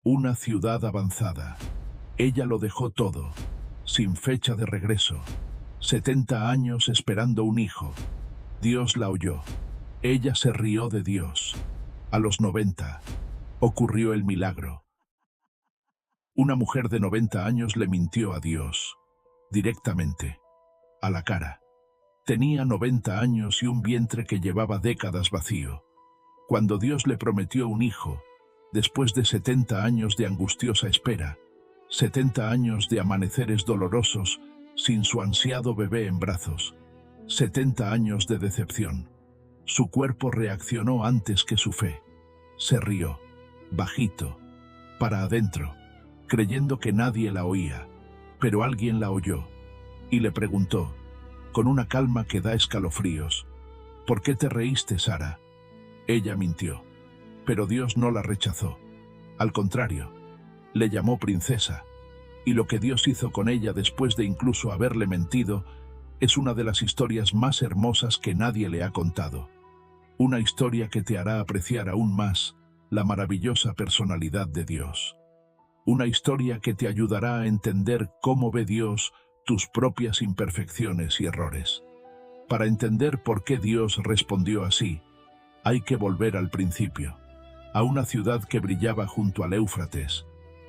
Una ciudad avanzada. Ella lo dejó todo, sin fecha de regreso. 70 años esperando un hijo. Dios la oyó. Ella se rió de Dios. A los 90, ocurrió el milagro. Una mujer de 90 años le mintió a Dios, directamente, a la cara. Tenía 90 años y un vientre que llevaba décadas vacío. Cuando Dios le prometió un hijo, después de 70 años de angustiosa espera, 70 años de amaneceres dolorosos, sin su ansiado bebé en brazos, 70 años de decepción, su cuerpo reaccionó antes que su fe. Se rió, bajito, para adentro, creyendo que nadie la oía, pero alguien la oyó, y le preguntó, con una calma que da escalofríos, ¿por qué te reíste, Sara? Ella mintió, pero Dios no la rechazó. Al contrario, le llamó princesa, y lo que Dios hizo con ella después de incluso haberle mentido es una de las historias más hermosas que nadie le ha contado. Una historia que te hará apreciar aún más la maravillosa personalidad de Dios. Una historia que te ayudará a entender cómo ve Dios tus propias imperfecciones y errores. Para entender por qué Dios respondió así, hay que volver al principio, a una ciudad que brillaba junto al Éufrates,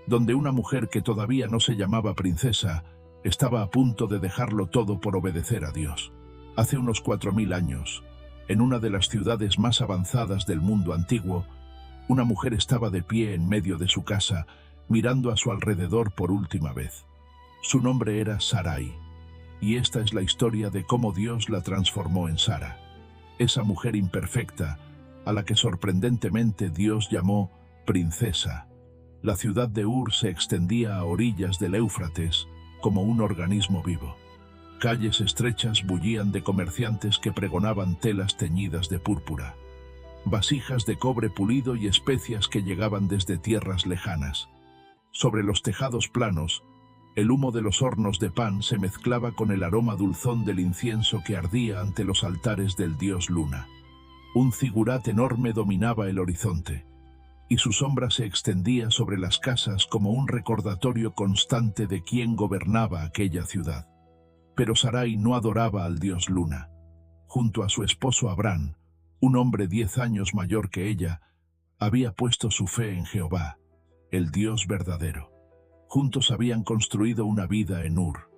donde una mujer que todavía no se llamaba princesa estaba a punto de dejarlo todo por obedecer a Dios. Hace unos 4000 años, en una de las ciudades más avanzadas del mundo antiguo, una mujer estaba de pie en medio de su casa, mirando a su alrededor por última vez. Su nombre era Sarai, y esta es la historia de cómo Dios la transformó en Sara, esa mujer imperfecta, a la que sorprendentemente Dios llamó princesa. La ciudad de Ur se extendía a orillas del Éufrates como un organismo vivo. Calles estrechas bullían de comerciantes que pregonaban telas teñidas de púrpura, vasijas de cobre pulido y especias que llegaban desde tierras lejanas. Sobre los tejados planos, el humo de los hornos de pan se mezclaba con el aroma dulzón del incienso que ardía ante los altares del dios Luna. Un zigurat enorme dominaba el horizonte, y su sombra se extendía sobre las casas como un recordatorio constante de quién gobernaba aquella ciudad. Pero Sarai no adoraba al dios Luna. Junto a su esposo Abraham, un hombre 10 años mayor que ella, había puesto su fe en Jehová, el Dios verdadero. Juntos habían construido una vida en Ur,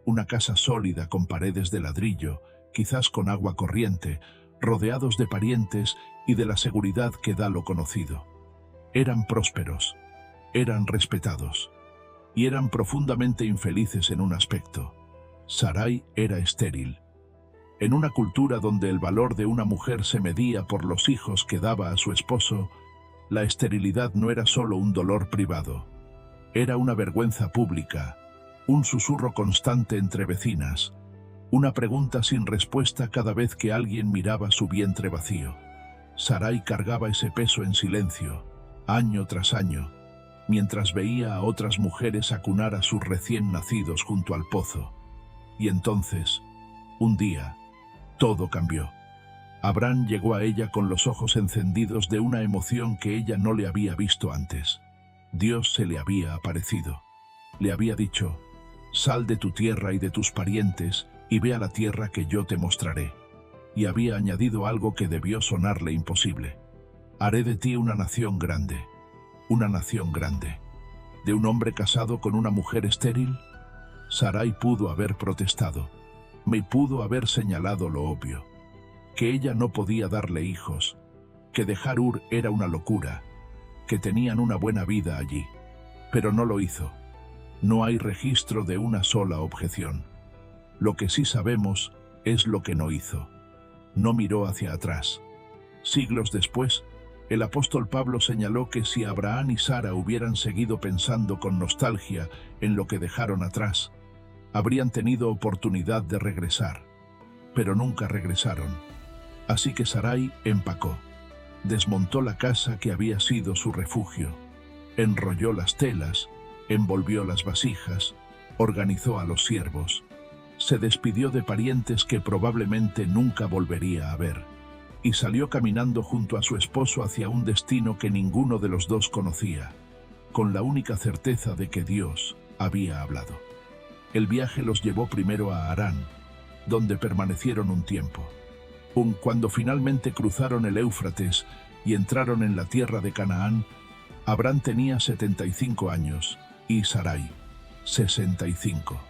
una casa sólida con paredes de ladrillo, quizás con agua corriente, rodeados de parientes y de la seguridad que da lo conocido. Eran prósperos, eran respetados, y eran profundamente infelices en un aspecto. Sarai era estéril. En una cultura donde el valor de una mujer se medía por los hijos que daba a su esposo, la esterilidad no era solo un dolor privado. Era una vergüenza pública, un susurro constante entre vecinas, una pregunta sin respuesta cada vez que alguien miraba su vientre vacío. Sarai cargaba ese peso en silencio, año tras año, mientras veía a otras mujeres acunar a sus recién nacidos junto al pozo. Y entonces, un día, todo cambió. Abraham llegó a ella con los ojos encendidos de una emoción que ella no le había visto antes. Dios se le había aparecido. Le había dicho, «Sal de tu tierra y de tus parientes y ve a la tierra que yo te mostraré». Y había añadido algo que debió sonarle imposible. «Haré de ti una nación grande». Una nación grande. ¿De un hombre casado con una mujer estéril? Sarai pudo haber protestado. Me pudo haber señalado lo obvio. Que ella no podía darle hijos. Que dejar Ur era una locura. Que tenían una buena vida allí. Pero no lo hizo. No hay registro de una sola objeción. Lo que sí sabemos es lo que no hizo. No miró hacia atrás. Siglos después, el apóstol Pablo señaló que si Abraham y Sara hubieran seguido pensando con nostalgia en lo que dejaron atrás, habrían tenido oportunidad de regresar. Pero nunca regresaron. Así que Sarai empacó. Desmontó la casa que había sido su refugio. Enrolló las telas, envolvió las vasijas, organizó a los siervos. Se despidió de parientes que probablemente nunca volvería a ver. Y salió caminando junto a su esposo hacia un destino que ninguno de los dos conocía. con la única certeza de que Dios había hablado. El viaje los llevó primero a Harán, donde permanecieron un tiempo. Cuando finalmente cruzaron el Éufrates y entraron en la tierra de Canaán, Abraham tenía 75 años y Sarai 65.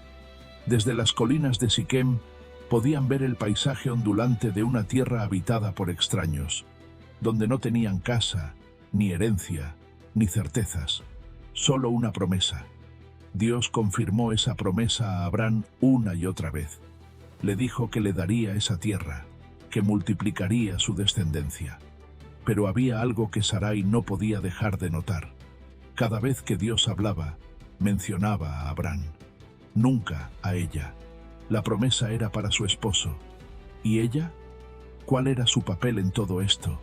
Desde las colinas de Siquem podían ver el paisaje ondulante de una tierra habitada por extraños, donde no tenían casa, ni herencia, ni certezas, solo una promesa. Dios confirmó esa promesa a Abraham una y otra vez. Le dijo que le daría esa tierra, que multiplicaría su descendencia. Pero había algo que Sarai no podía dejar de notar. Cada vez que Dios hablaba, mencionaba a Abraham, nunca a ella. La promesa era para su esposo. ¿Y ella? ¿Cuál era su papel en todo esto?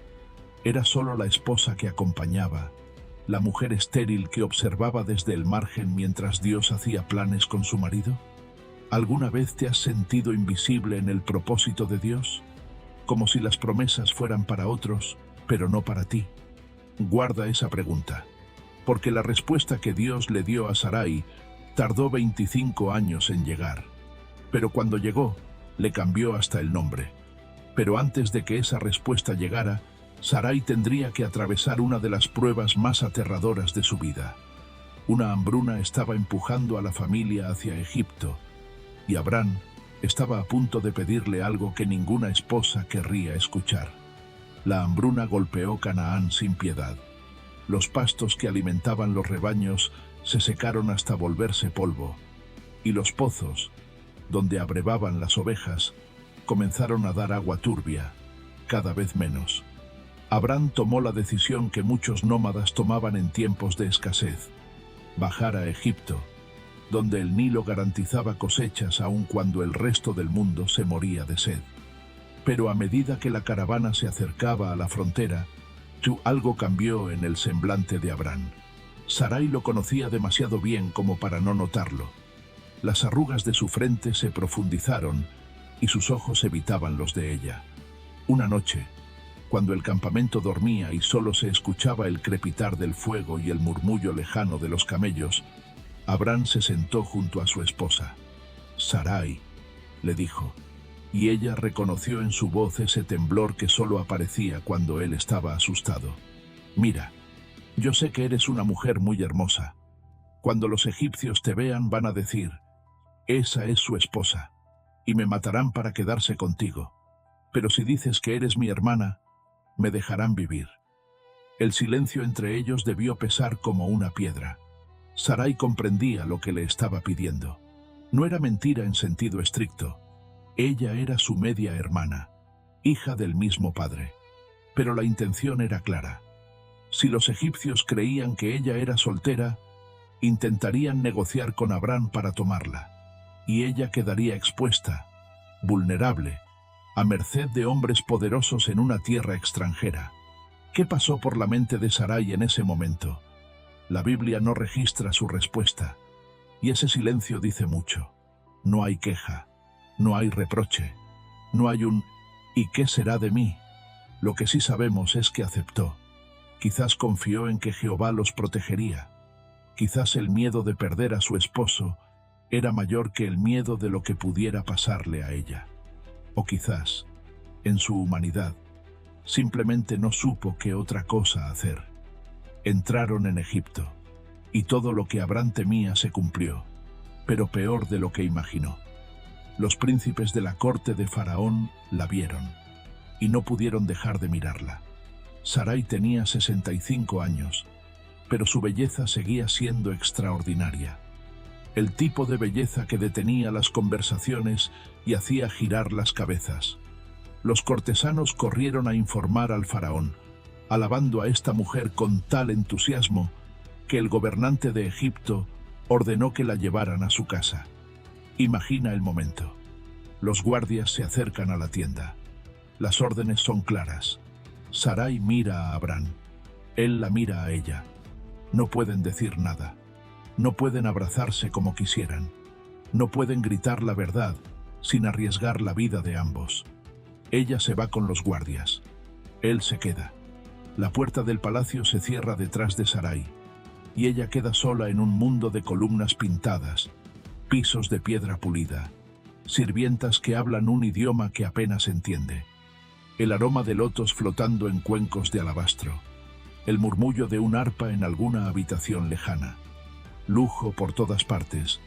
¿Era solo la esposa que acompañaba, la mujer estéril que observaba desde el margen mientras Dios hacía planes con su marido? ¿Alguna vez te has sentido invisible en el propósito de Dios? Como si las promesas fueran para otros, pero no para ti. Guarda esa pregunta, porque la respuesta que Dios le dio a Sarai tardó 25 años en llegar. Pero cuando llegó, le cambió hasta el nombre. Pero antes de que esa respuesta llegara, Sarai tendría que atravesar una de las pruebas más aterradoras de su vida. Una hambruna estaba empujando a la familia hacia Egipto, y Abraham estaba a punto de pedirle algo que ninguna esposa querría escuchar. La hambruna golpeó Canaán sin piedad. Los pastos que alimentaban los rebaños se secaron hasta volverse polvo, y los pozos, donde abrevaban las ovejas, comenzaron a dar agua turbia, cada vez menos. Abraham tomó la decisión que muchos nómadas tomaban en tiempos de escasez: bajar a Egipto, donde el Nilo garantizaba cosechas aun cuando el resto del mundo se moría de sed. Pero a medida que la caravana se acercaba a la frontera, algo cambió en el semblante de Abraham. Sarai lo conocía demasiado bien como para no notarlo. Las arrugas de su frente se profundizaron y sus ojos evitaban los de ella. Una noche, cuando el campamento dormía y solo se escuchaba el crepitar del fuego y el murmullo lejano de los camellos, Abraham se sentó junto a su esposa. «Sarai», le dijo, y ella reconoció en su voz ese temblor que solo aparecía cuando él estaba asustado. «Mira, yo sé que eres una mujer muy hermosa. Cuando los egipcios te vean van a decir, esa es su esposa, y me matarán para quedarse contigo. Pero si dices que eres mi hermana, me dejarán vivir». El silencio entre ellos debió pesar como una piedra. Sarai comprendía lo que le estaba pidiendo. No era mentira en sentido estricto. Ella era su media hermana, hija del mismo padre. Pero la intención era clara. Si los egipcios creían que ella era soltera, intentarían negociar con Abraham para tomarla, y ella quedaría expuesta, vulnerable, a merced de hombres poderosos en una tierra extranjera. ¿Qué pasó por la mente de Sarai en ese momento? La Biblia no registra su respuesta, y ese silencio dice mucho. No hay queja, no hay reproche, no hay un «¿y qué será de mí?». Lo que sí sabemos es que aceptó. Quizás confió en que Jehová los protegería. Quizás el miedo de perder a su esposo era mayor que el miedo de lo que pudiera pasarle a ella. O quizás, en su humanidad, simplemente no supo qué otra cosa hacer. Entraron en Egipto, y todo lo que Abraham temía se cumplió, pero peor de lo que imaginó. Los príncipes de la corte de Faraón la vieron, y no pudieron dejar de mirarla. Sarai tenía 65 años, pero su belleza seguía siendo extraordinaria. El tipo de belleza que detenía las conversaciones y hacía girar las cabezas. Los cortesanos corrieron a informar al faraón, alabando a esta mujer con tal entusiasmo que el gobernante de Egipto ordenó que la llevaran a su casa. Imagina el momento. Los guardias se acercan a la tienda. Las órdenes son claras. Sarai mira a Abraham. Él la mira a ella. No pueden decir nada. No pueden abrazarse como quisieran. No pueden gritar la verdad sin arriesgar la vida de ambos. Ella se va con los guardias. Él se queda. La puerta del palacio se cierra detrás de Sarai. y ella queda sola en un mundo de columnas pintadas, pisos de piedra pulida, sirvientas que hablan un idioma que apenas entiende, el aroma de lotos flotando en cuencos de alabastro, el murmullo de un arpa en alguna habitación lejana, lujo por todas partes,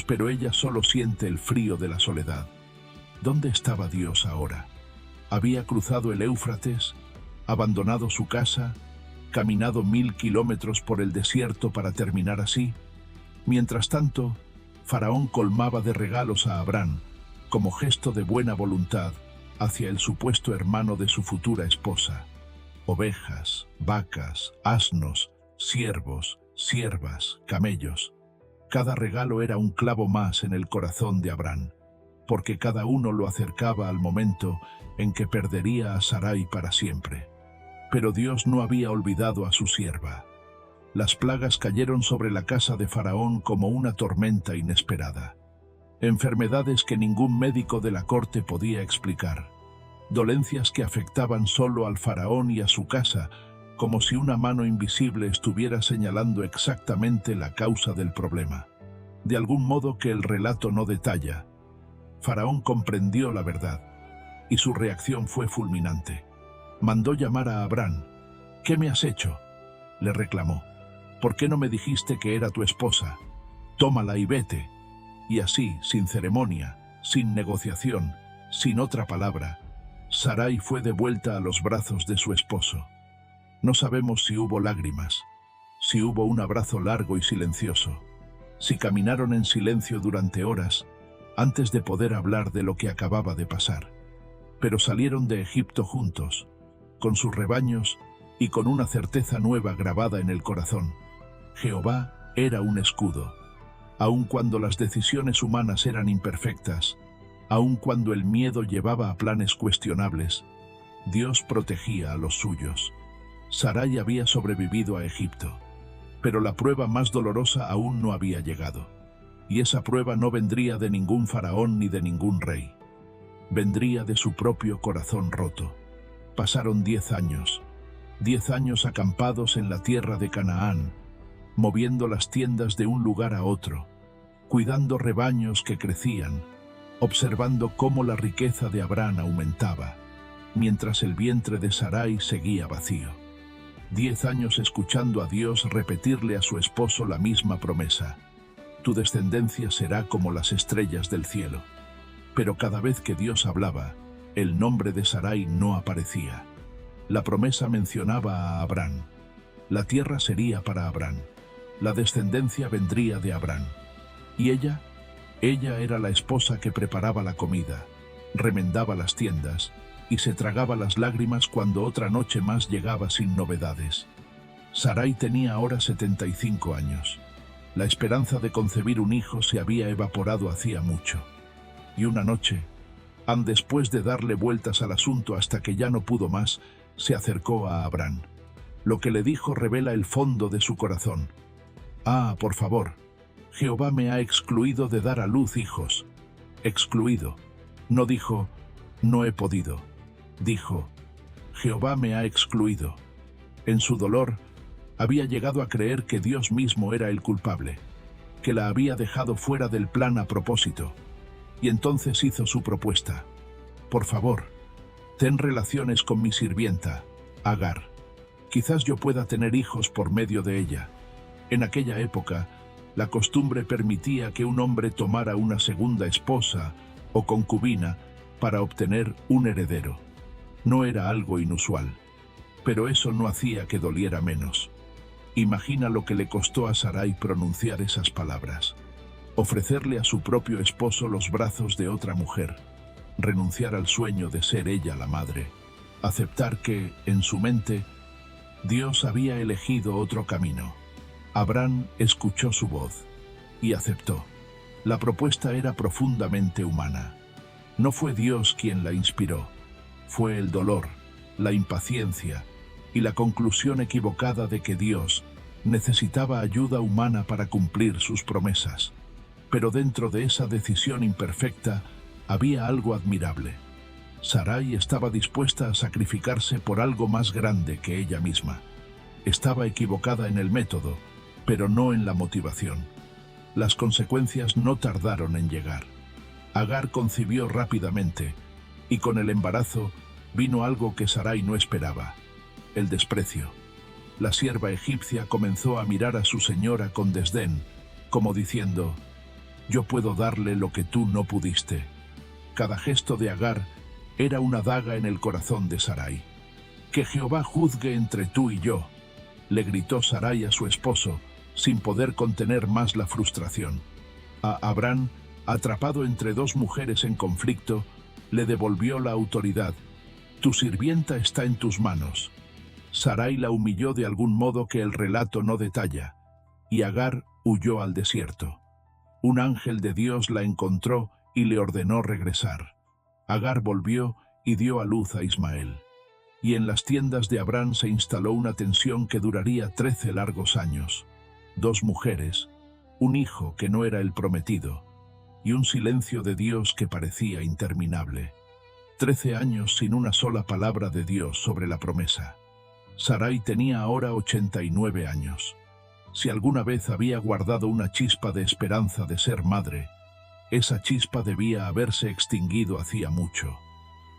pero ella solo siente el frío de la soledad. ¿Dónde estaba Dios ahora? Había cruzado el Éufrates, abandonado su casa, caminado 1000 kilómetros por el desierto para terminar así. Mientras tanto, Faraón colmaba de regalos a Abrán, como gesto de buena voluntad, hacia el supuesto hermano de su futura esposa. Ovejas, vacas, asnos, siervos, siervas, camellos. Cada regalo era un clavo más en el corazón de Abrán, porque cada uno lo acercaba al momento en que perdería a Sarai para siempre. Pero Dios no había olvidado a su sierva. Las plagas cayeron sobre la casa de Faraón como una tormenta inesperada. Enfermedades que ningún médico de la corte podía explicar. Dolencias que afectaban solo al Faraón y a su casa, como si una mano invisible estuviera señalando exactamente la causa del problema. De algún modo que el relato no detalla, Faraón comprendió la verdad, y su reacción fue fulminante. Mandó llamar a Abrán. «¿Qué me has hecho?», le reclamó. «¿Por qué no me dijiste que era tu esposa? Tómala y vete». Y así, sin ceremonia, sin negociación, sin otra palabra, Sarai fue devuelta a los brazos de su esposo. No sabemos si hubo lágrimas, si hubo un abrazo largo y silencioso, si caminaron en silencio durante horas antes de poder hablar de lo que acababa de pasar. Pero salieron de Egipto juntos, con sus rebaños y con una certeza nueva grabada en el corazón. Jehová era un escudo. Aun cuando las decisiones humanas eran imperfectas, aun cuando el miedo llevaba a planes cuestionables, Dios protegía a los suyos. Sarai había sobrevivido a Egipto, pero la prueba más dolorosa aún no había llegado. Y esa prueba no vendría de ningún faraón ni de ningún rey. Vendría de su propio corazón roto. Pasaron 10 años. 10 años acampados en la tierra de Canaán, moviendo las tiendas de un lugar a otro, cuidando rebaños que crecían, observando cómo la riqueza de Abrán aumentaba, mientras el vientre de Sarai seguía vacío. 10 años escuchando a Dios repetirle a su esposo la misma promesa: «Tu descendencia será como las estrellas del cielo». Pero cada vez que Dios hablaba, el nombre de Sarai no aparecía. La promesa mencionaba a Abrán. La tierra sería para Abrán. La descendencia vendría de Abrán. ¿Y ella? Ella era la esposa que preparaba la comida, remendaba las tiendas y se tragaba las lágrimas cuando otra noche más llegaba sin novedades. Sarai tenía ahora 75 años. La esperanza de concebir un hijo se había evaporado hacía mucho. Y una noche, después de darle vueltas al asunto hasta que ya no pudo más, se acercó a Abrán. Lo que le dijo revela el fondo de su corazón. «Ah, por favor, Jehová me ha excluido de dar a luz hijos». Excluido. No dijo, «no he podido». Dijo, «Jehová me ha excluido». En su dolor, había llegado a creer que Dios mismo era el culpable, que la había dejado fuera del plan a propósito. Y entonces hizo su propuesta. «Por favor, ten relaciones con mi sirvienta, Agar. Quizás yo pueda tener hijos por medio de ella». En aquella época, la costumbre permitía que un hombre tomara una segunda esposa o concubina para obtener un heredero. No era algo inusual, pero eso no hacía que doliera menos. Imagina lo que le costó a Sarai pronunciar esas palabras. Ofrecerle a su propio esposo los brazos de otra mujer, renunciar al sueño de ser ella la madre, aceptar que, en su mente, Dios había elegido otro camino. Abrán escuchó su voz y aceptó. La propuesta era profundamente humana. No fue Dios quien la inspiró, fue el dolor, la impaciencia y la conclusión equivocada de que Dios necesitaba ayuda humana para cumplir sus promesas. Pero dentro de esa decisión imperfecta había algo admirable. Sarai estaba dispuesta a sacrificarse por algo más grande que ella misma. Estaba equivocada en el método, pero no en la motivación. Las consecuencias no tardaron en llegar. Agar concibió rápidamente, y con el embarazo vino algo que Sarai no esperaba: el desprecio. La sierva egipcia comenzó a mirar a su señora con desdén, como diciendo: «Yo puedo darle lo que tú no pudiste». Cada gesto de Agar era una daga en el corazón de Sarai. «Que Jehová juzgue entre tú y yo», le gritó Sarai a su esposo, sin poder contener más la frustración. A Abraham, atrapado entre dos mujeres en conflicto, le devolvió la autoridad. «Tu sirvienta está en tus manos». Sarai la humilló de algún modo que el relato no detalla, y Agar huyó al desierto. Un ángel de Dios la encontró y le ordenó regresar. Agar volvió y dio a luz a Ismael. Y en las tiendas de Abraham se instaló una tensión que duraría 13 largos años. 2 mujeres, un hijo que no era el prometido, y un silencio de Dios que parecía interminable. 13 años sin una sola palabra de Dios sobre la promesa. Sarai tenía ahora 89 años. Si alguna vez había guardado una chispa de esperanza de ser madre, esa chispa debía haberse extinguido hacía mucho.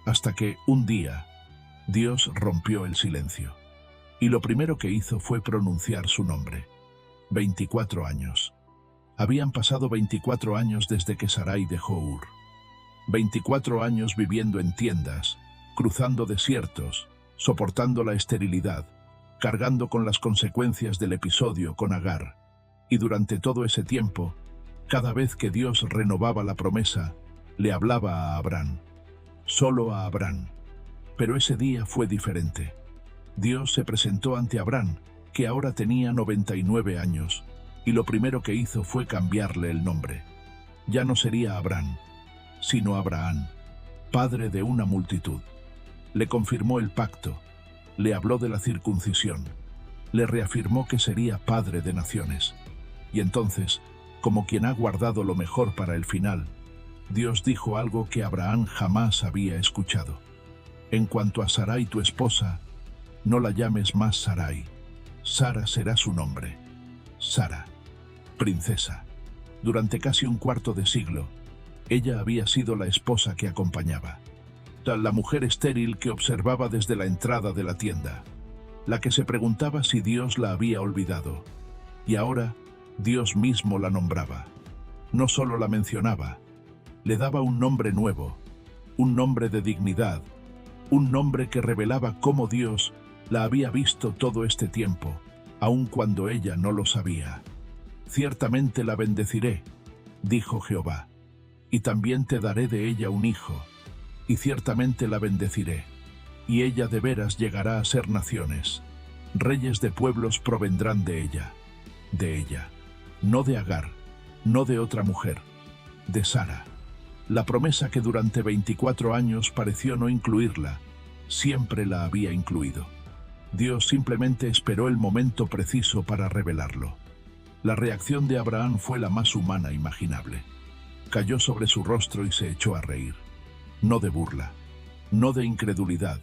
Hasta que, un día, Dios rompió el silencio. Y lo primero que hizo fue pronunciar su nombre. 24 años. Habían pasado 24 años desde que Sarai dejó Ur. 24 años viviendo en tiendas, cruzando desiertos, soportando la esterilidad, cargando con las consecuencias del episodio con Agar. Y durante todo ese tiempo, cada vez que Dios renovaba la promesa, le hablaba a Abraham. Solo a Abraham. Pero ese día fue diferente. Dios se presentó ante Abraham, que ahora tenía 99 años, y lo primero que hizo fue cambiarle el nombre. Ya no sería Abraham, sino Abraham, padre de una multitud. Le confirmó el pacto, le habló de la circuncisión, le reafirmó que sería padre de naciones. Y entonces, como quien ha guardado lo mejor para el final, Dios dijo algo que Abraham jamás había escuchado. En cuanto a Sarai tu esposa, no la llames más Sarai. Sara será su nombre. Sara, princesa. Durante casi un cuarto de siglo, ella había sido la esposa que acompañaba. La mujer estéril que observaba desde la entrada de la tienda. La que se preguntaba si Dios la había olvidado. Y ahora, Dios mismo la nombraba. No solo la mencionaba, le daba un nombre nuevo, un nombre de dignidad, un nombre que revelaba cómo Dios la había visto todo este tiempo, aun cuando ella no lo sabía. Ciertamente la bendeciré, dijo Jehová, y también te daré de ella un hijo, y ciertamente la bendeciré, y ella de veras llegará a ser naciones. Reyes de pueblos provendrán de ella, no de Agar, no de otra mujer, de Sara. La promesa que durante 24 años pareció no incluirla, siempre la había incluido. Dios simplemente esperó el momento preciso para revelarlo. La reacción de Abraham fue la más humana imaginable. Cayó sobre su rostro y se echó a reír. No de burla, no de incredulidad,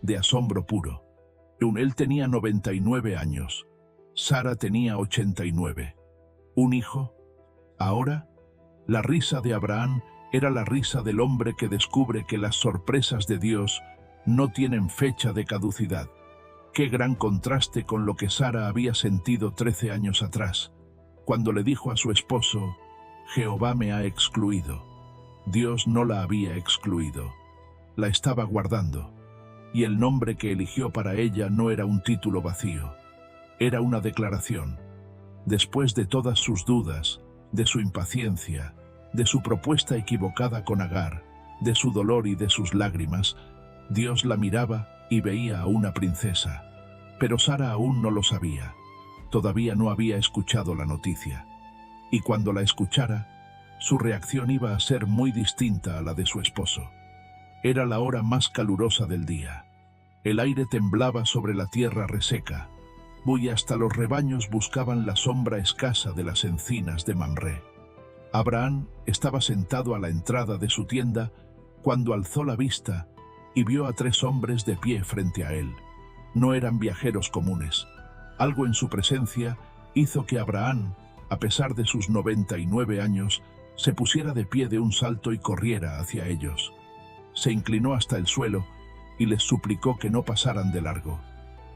de asombro puro. Él tenía 99 años, Sara tenía 89. ¿Un hijo? Ahora, la risa de Abraham era la risa del hombre que descubre que las sorpresas de Dios no tienen fecha de caducidad. Qué gran contraste con lo que Sara había sentido 13 años atrás, cuando le dijo a su esposo: Jehová me ha excluido. Dios no la había excluido, la estaba guardando, y el nombre que eligió para ella no era un título vacío, era una declaración. Después de todas sus dudas, de su impaciencia, de su propuesta equivocada con Agar, de su dolor y de sus lágrimas, Dios la miraba y veía a una princesa. Pero Sara aún no lo sabía, todavía no había escuchado la noticia. Y cuando la escuchara, su reacción iba a ser muy distinta a la de su esposo. Era la hora más calurosa del día. El aire temblaba sobre la tierra reseca, y hasta los rebaños buscaban la sombra escasa de las encinas de Mamré. Abraham estaba sentado a la entrada de su tienda cuando alzó la vista y vio a 3 hombres de pie frente a él. No eran viajeros comunes. Algo en su presencia hizo que Abraham, a pesar de sus 99 años, se pusiera de pie de un salto y corriera hacia ellos. Se inclinó hasta el suelo y les suplicó que no pasaran de largo,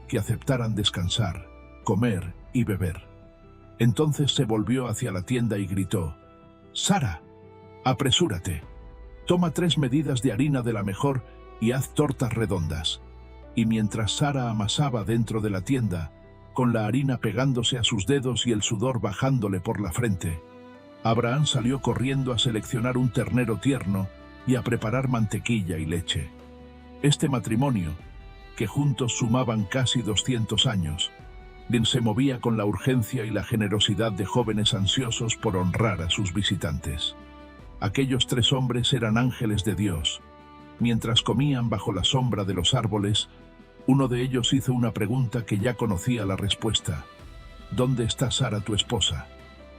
que aceptaran descansar, comer y beber. Entonces se volvió hacia la tienda y gritó: «Sara, apresúrate, toma 3 medidas de harina de la mejor y haz tortas redondas». Y mientras Sara amasaba dentro de la tienda, con la harina pegándose a sus dedos y el sudor bajándole por la frente, Abraham salió corriendo a seleccionar un ternero tierno y a preparar mantequilla y leche. Este matrimonio, que juntos sumaban casi 200 años, bien se movía con la urgencia y la generosidad de jóvenes ansiosos por honrar a sus visitantes. Aquellos 3 hombres eran ángeles de Dios. Mientras comían bajo la sombra de los árboles, uno de ellos hizo una pregunta que ya conocía la respuesta: «¿Dónde está Sara, tu esposa?».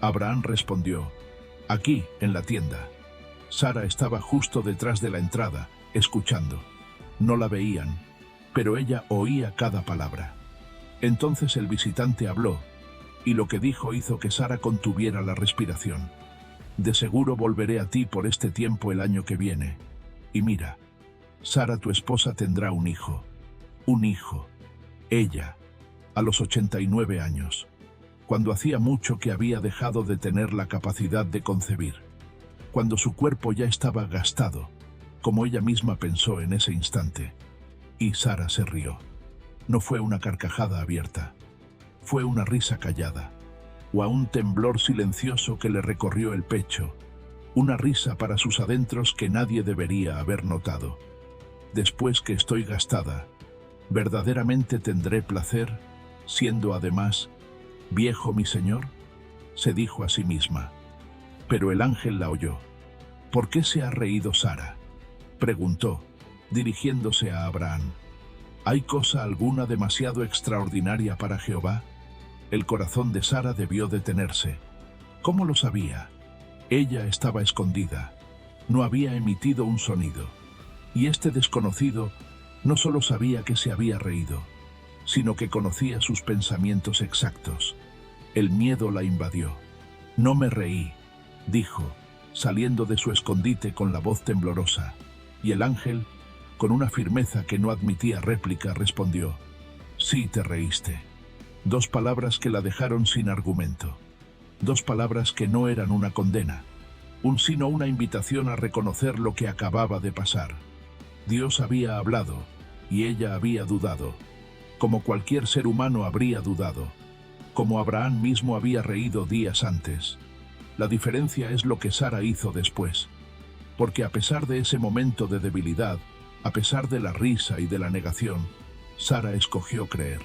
Abraham respondió: «Aquí, en la tienda». Sara estaba justo detrás de la entrada, escuchando. No la veían, pero ella oía cada palabra. Entonces el visitante habló, y lo que dijo hizo que Sara contuviera la respiración. «De seguro volveré a ti por este tiempo el año que viene. Y mira, Sara, tu esposa, tendrá un hijo». Un hijo. Ella, a los 89 años, cuando hacía mucho que había dejado de tener la capacidad de concebir, cuando su cuerpo ya estaba gastado, como ella misma pensó en ese instante. Y Sara se rió. No fue una carcajada abierta, fue una risa callada, o a un temblor silencioso que le recorrió el pecho, una risa para sus adentros que nadie debería haber notado. «Después que estoy gastada, verdaderamente tendré placer, siendo además viejo mi señor», se dijo a sí misma. Pero el ángel la oyó. «¿Por qué se ha reído Sara?», preguntó, dirigiéndose a Abraham. «¿Hay cosa alguna demasiado extraordinaria para Jehová?». El corazón de Sara debió detenerse. ¿Cómo lo sabía? Ella estaba escondida. No había emitido un sonido. Y este desconocido no solo sabía que se había reído, sino que conocía sus pensamientos exactos. El miedo la invadió. «No me reí», dijo, saliendo de su escondite con la voz temblorosa. Y el ángel, con una firmeza que no admitía réplica, respondió: «Sí te reíste». 2 palabras que la dejaron sin argumento. 2 palabras que no eran una condena, sino una invitación a reconocer lo que acababa de pasar. Dios había hablado, y ella había dudado, como cualquier ser humano habría dudado, como Abraham mismo había reído días antes. La diferencia es lo que Sara hizo después, porque a pesar de ese momento de debilidad, a pesar de la risa y de la negación, Sara escogió creer.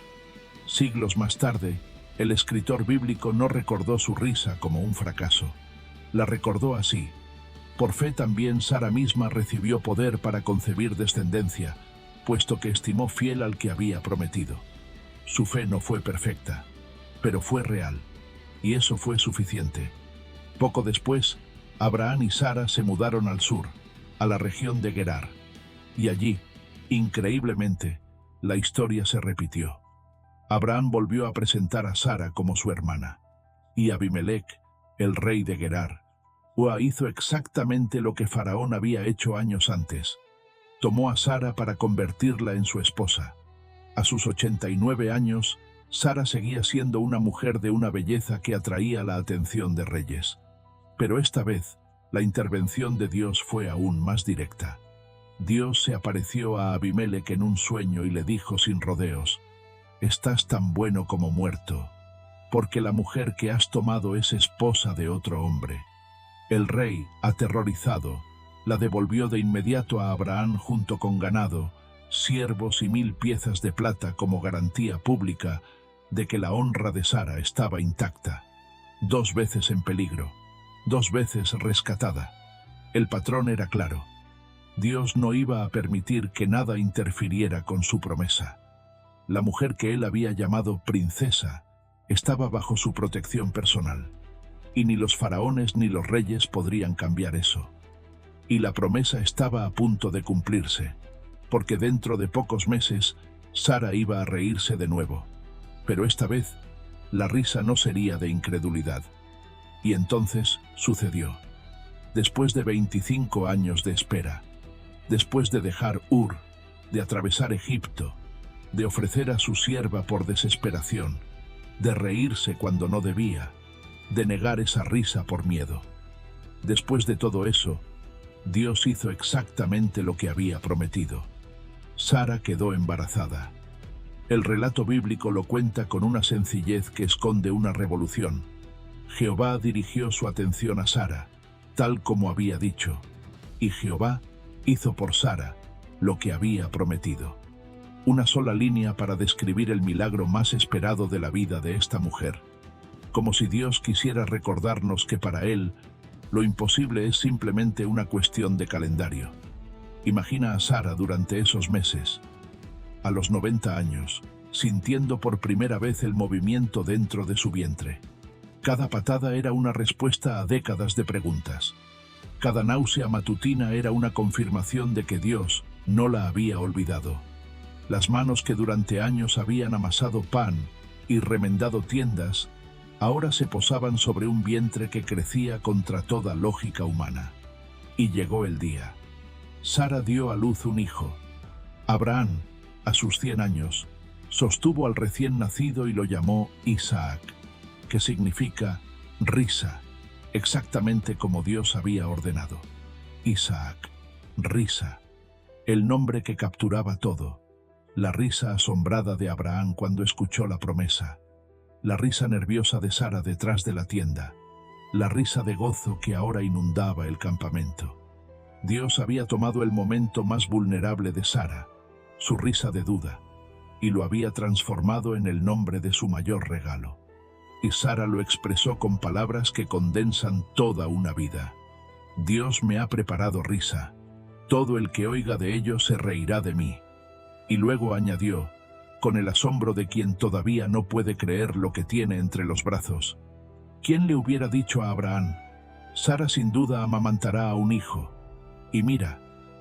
Siglos más tarde, el escritor bíblico no recordó su risa como un fracaso. La recordó así: «Por fe también Sara misma recibió poder para concebir descendencia, puesto que estimó fiel al que había prometido». Su fe no fue perfecta, pero fue real, y eso fue suficiente. Poco después, Abraham y Sara se mudaron al sur, a la región de Gerar, y allí, increíblemente, la historia se repitió. Abraham volvió a presentar a Sara como su hermana, y Abimelec, el rey de Gerar, hizo exactamente lo que Faraón había hecho años antes. Tomó a Sara para convertirla en su esposa. A sus 89 años, Sara seguía siendo una mujer de una belleza que atraía la atención de reyes. Pero esta vez, la intervención de Dios fue aún más directa. Dios se apareció a Abimelec en un sueño y le dijo sin rodeos: «Estás tan bueno como muerto, porque la mujer que has tomado es esposa de otro hombre». El rey, aterrorizado, la devolvió de inmediato a Abraham junto con ganado, siervos y 1000 piezas de plata como garantía pública de que la honra de Sara estaba intacta. 2 veces en peligro, 2 veces rescatada. El patrón era claro: Dios no iba a permitir que nada interfiriera con su promesa. La mujer que él había llamado princesa estaba bajo su protección personal, y ni los faraones ni los reyes podrían cambiar eso. Y la promesa estaba a punto de cumplirse, porque dentro de pocos meses Sara iba a reírse de nuevo. Pero esta vez la risa no sería de incredulidad. Y entonces sucedió. Después de 25 años de espera, después de dejar Ur, de atravesar Egipto, de ofrecer a su sierva por desesperación, de reírse cuando no debía, de negar esa risa por miedo. Después de todo eso, Dios hizo exactamente lo que había prometido. Sara quedó embarazada. El relato bíblico lo cuenta con una sencillez que esconde una revolución. Jehová dirigió su atención a Sara, tal como había dicho, y Jehová hizo por Sara lo que había prometido. Una sola línea para describir el milagro más esperado de la vida de esta mujer. Como si Dios quisiera recordarnos que para Él, lo imposible es simplemente una cuestión de calendario. Imagina a Sara durante esos meses, a los 90 años, sintiendo por primera vez el movimiento dentro de su vientre. Cada patada era una respuesta a décadas de preguntas. Cada náusea matutina era una confirmación de que Dios no la había olvidado. Las manos que durante años habían amasado pan y remendado tiendas, ahora se posaban sobre un vientre que crecía contra toda lógica humana. Y llegó el día. Sara dio a luz un hijo. Abraham, a sus 100 años, sostuvo al recién nacido y lo llamó Isaac, que significa risa, exactamente como Dios había ordenado. Isaac, risa, el nombre que capturaba todo. La risa asombrada de Abraham cuando escuchó la promesa. La risa nerviosa de Sara detrás de la tienda. La risa de gozo que ahora inundaba el campamento. Dios había tomado el momento más vulnerable de Sara, su risa de duda, y lo había transformado en el nombre de su mayor regalo. Y Sara lo expresó con palabras que condensan toda una vida. Dios me ha preparado risa. Todo el que oiga de ello se reirá de mí. Y luego añadió, con el asombro de quien todavía no puede creer lo que tiene entre los brazos. ¿Quién le hubiera dicho a Abraham? Sara sin duda amamantará a un hijo. Y mira,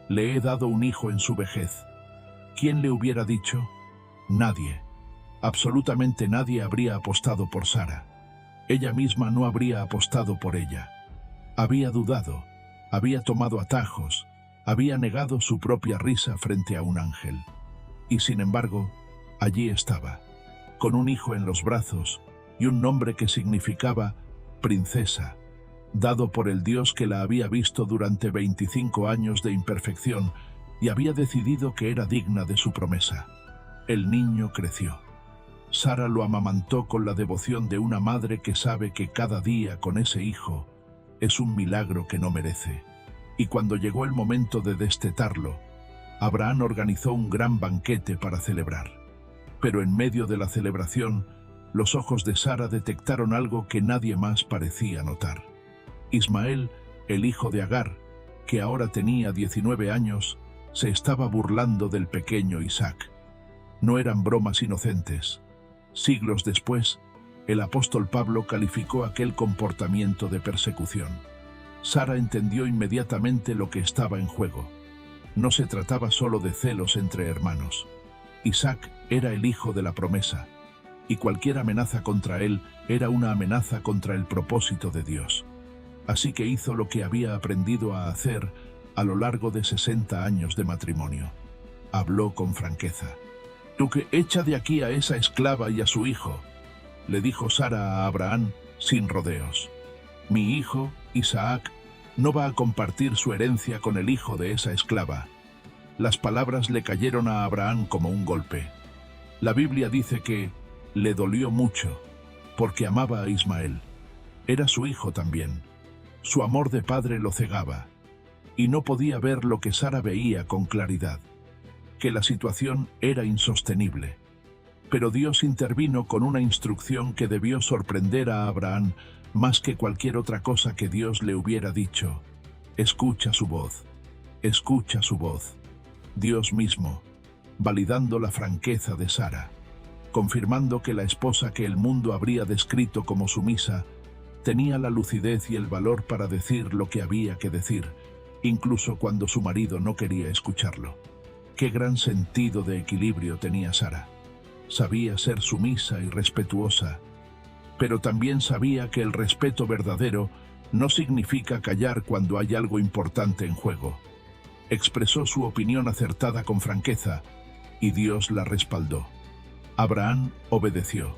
le he dado un hijo en su vejez. ¿Quién le hubiera dicho? Nadie. Absolutamente nadie habría apostado por Sara. Ella misma no habría apostado por ella. Había dudado, había tomado atajos, había negado su propia risa frente a un ángel. Y sin embargo, allí estaba, con un hijo en los brazos y un nombre que significaba princesa, dado por el Dios que la había visto durante 25 años de imperfección y había decidido que era digna de su promesa. El niño creció. Sara lo amamantó con la devoción de una madre que sabe que cada día con ese hijo es un milagro que no merece. Y cuando llegó el momento de destetarlo, Abraham organizó un gran banquete para celebrar. Pero en medio de la celebración, los ojos de Sara detectaron algo que nadie más parecía notar. Ismael, el hijo de Agar, que ahora tenía 19 años, se estaba burlando del pequeño Isaac. No eran bromas inocentes. Siglos después, el apóstol Pablo calificó aquel comportamiento de persecución. Sara entendió inmediatamente lo que estaba en juego. No se trataba solo de celos entre hermanos. Isaac era el hijo de la promesa, y cualquier amenaza contra él era una amenaza contra el propósito de Dios. Así que hizo lo que había aprendido a hacer a lo largo de 60 años de matrimonio. Habló con franqueza. «Tú que echa de aquí a esa esclava y a su hijo», le dijo Sara a Abraham sin rodeos. «Mi hijo, Isaac, no va a compartir su herencia con el hijo de esa esclava». Las palabras le cayeron a Abraham como un golpe. La Biblia dice que le dolió mucho, porque amaba a Ismael. Era su hijo también. Su amor de padre lo cegaba, y no podía ver lo que Sara veía con claridad, que la situación era insostenible. Pero Dios intervino con una instrucción que debió sorprender a Abraham más que cualquier otra cosa que Dios le hubiera dicho. Escucha su voz, escucha su voz. Dios mismo, validando la franqueza de Sara, confirmando que la esposa que el mundo habría descrito como sumisa, tenía la lucidez y el valor para decir lo que había que decir, incluso cuando su marido no quería escucharlo. Qué gran sentido de equilibrio tenía Sara. Sabía ser sumisa y respetuosa, pero también sabía que el respeto verdadero no significa callar cuando hay algo importante en juego. Expresó su opinión acertada con franqueza, y Dios la respaldó. Abraham obedeció.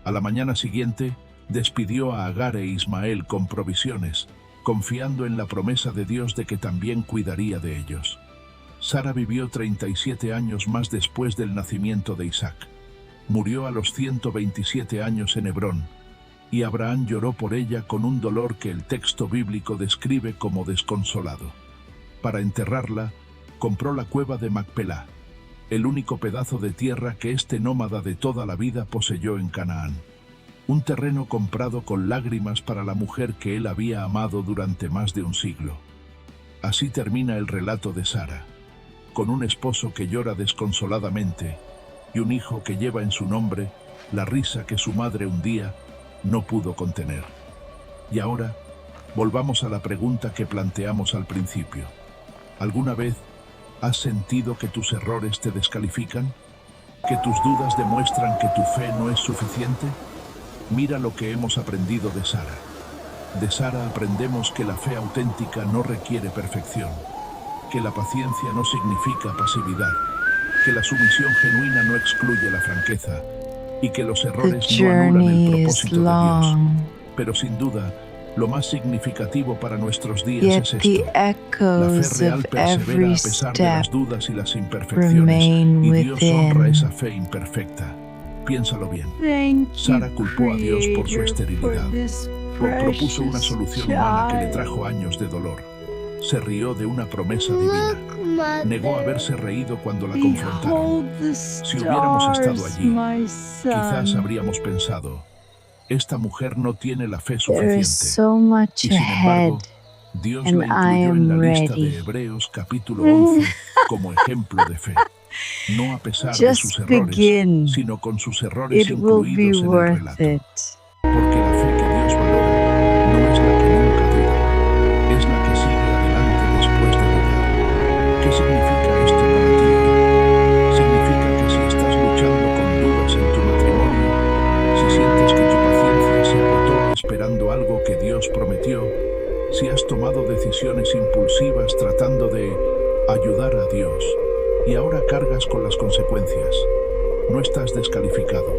A la mañana siguiente, despidió a Agar e Ismael con provisiones, confiando en la promesa de Dios de que también cuidaría de ellos. Sara vivió 37 años más después del nacimiento de Isaac. Murió a los 127 años en Hebrón, y Abraham lloró por ella con un dolor que el texto bíblico describe como desconsolado. Para enterrarla, compró la cueva de Macpelá, el único pedazo de tierra que este nómada de toda la vida poseyó en Canaán. Un terreno comprado con lágrimas para la mujer que él había amado durante más de un siglo. Así termina el relato de Sara, con un esposo que llora desconsoladamente y un hijo que lleva en su nombre la risa que su madre un día no pudo contener. Y ahora, volvamos a la pregunta que planteamos al principio. ¿Alguna vez has sentido que tus errores te descalifican? ¿Que tus dudas demuestran que tu fe no es suficiente? Mira lo que hemos aprendido de Sara. De Sara aprendemos que la fe auténtica no requiere perfección, que la paciencia no significa pasividad, que la sumisión genuina no excluye la franqueza y que los errores no anulan el propósito de Dios. Pero sin duda, lo más significativo para nuestros días es esto. La fe real persevera a pesar de las dudas y las imperfecciones, y Dios honra esa fe imperfecta. Piénsalo bien. Sara culpó a Dios por su esterilidad. Propuso una solución humana que le trajo años de dolor. Se rió de una promesa divina. Negó haberse reído cuando la confrontaron. Si hubiéramos estado allí, quizás habríamos pensado: esta mujer no tiene la fe suficiente. Y sin embargo, Dios la incluyó en la lista de Hebreos capítulo 11 como ejemplo de fe. No a pesar de sus errores, sino con sus errores incluidos en el relato. Porque la fe que Dios valora no es la que nunca duda, es la que sigue adelante después de dudar. ¿Qué significa esto para ti hoy? Significa que si estás luchando con dudas en tu matrimonio, si sientes que tu paciencia se agotó esperando algo que Dios prometió, si has tomado decisiones impulsivas tratando de ayudar a Dios y ahora cargas con las consecuencias, no estás descalificado.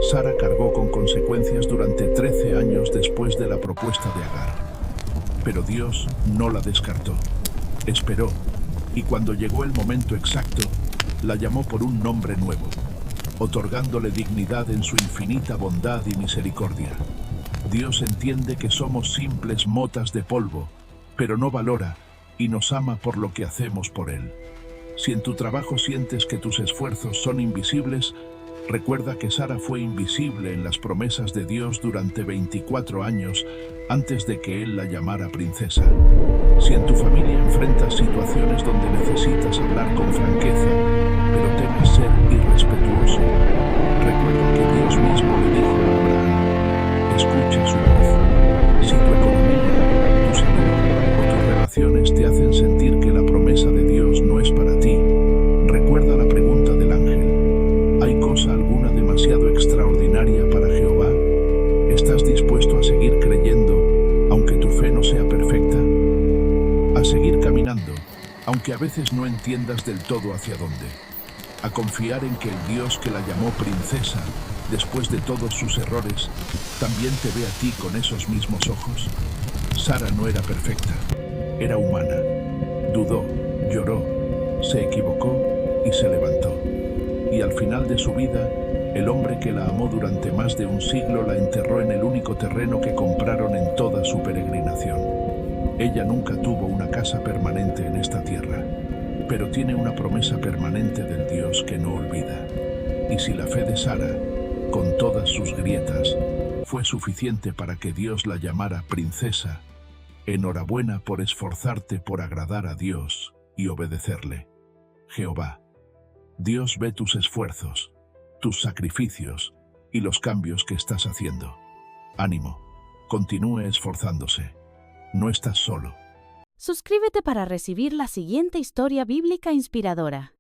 Sara cargó con consecuencias durante 13 años después de la propuesta de Agar. Pero Dios no la descartó. Esperó, y cuando llegó el momento exacto, la llamó por un nombre nuevo, otorgándole dignidad en su infinita bondad y misericordia. Dios entiende que somos simples motas de polvo, pero no valora y nos ama por lo que hacemos por Él. Si en tu trabajo sientes que tus esfuerzos son invisibles, recuerda que Sara fue invisible en las promesas de Dios durante 24 años antes de que Él la llamara princesa. Si en tu familia enfrentas situaciones donde necesitas hablar con franqueza, pero temes ser irrespetuoso, recuerda que Dios mismo le dijo a Abraham: escucha su voz. Si tu economía, tu salud o tus relaciones te hacen sentir que la promesa de Dios no es para ti, recuerda la pregunta del ángel: ¿hay cosa alguna demasiado extraordinaria para Jehová? ¿Estás dispuesto a seguir creyendo, aunque tu fe no sea perfecta? A seguir caminando, aunque a veces no entiendas del todo hacia dónde. A confiar en que el Dios que la llamó princesa, después de todos sus errores, también te ve a ti con esos mismos ojos. Sara no era perfecta, era humana. Dudó, lloró, se equivocó y se levantó. Y al final de su vida, el hombre que la amó durante más de un siglo la enterró en el único terreno que compraron en toda su peregrinación. Ella nunca tuvo una casa permanente en esta tierra, pero tiene una promesa permanente del Dios que no olvida. Y si la fe de Sara, con todas sus grietas, fue suficiente para que Dios la llamara princesa, enhorabuena por esforzarte por agradar a Dios y obedecerle. Jehová, Dios ve tus esfuerzos, tus sacrificios y los cambios que estás haciendo. Ánimo, continúe esforzándose. No estás solo. Suscríbete para recibir la siguiente historia bíblica inspiradora.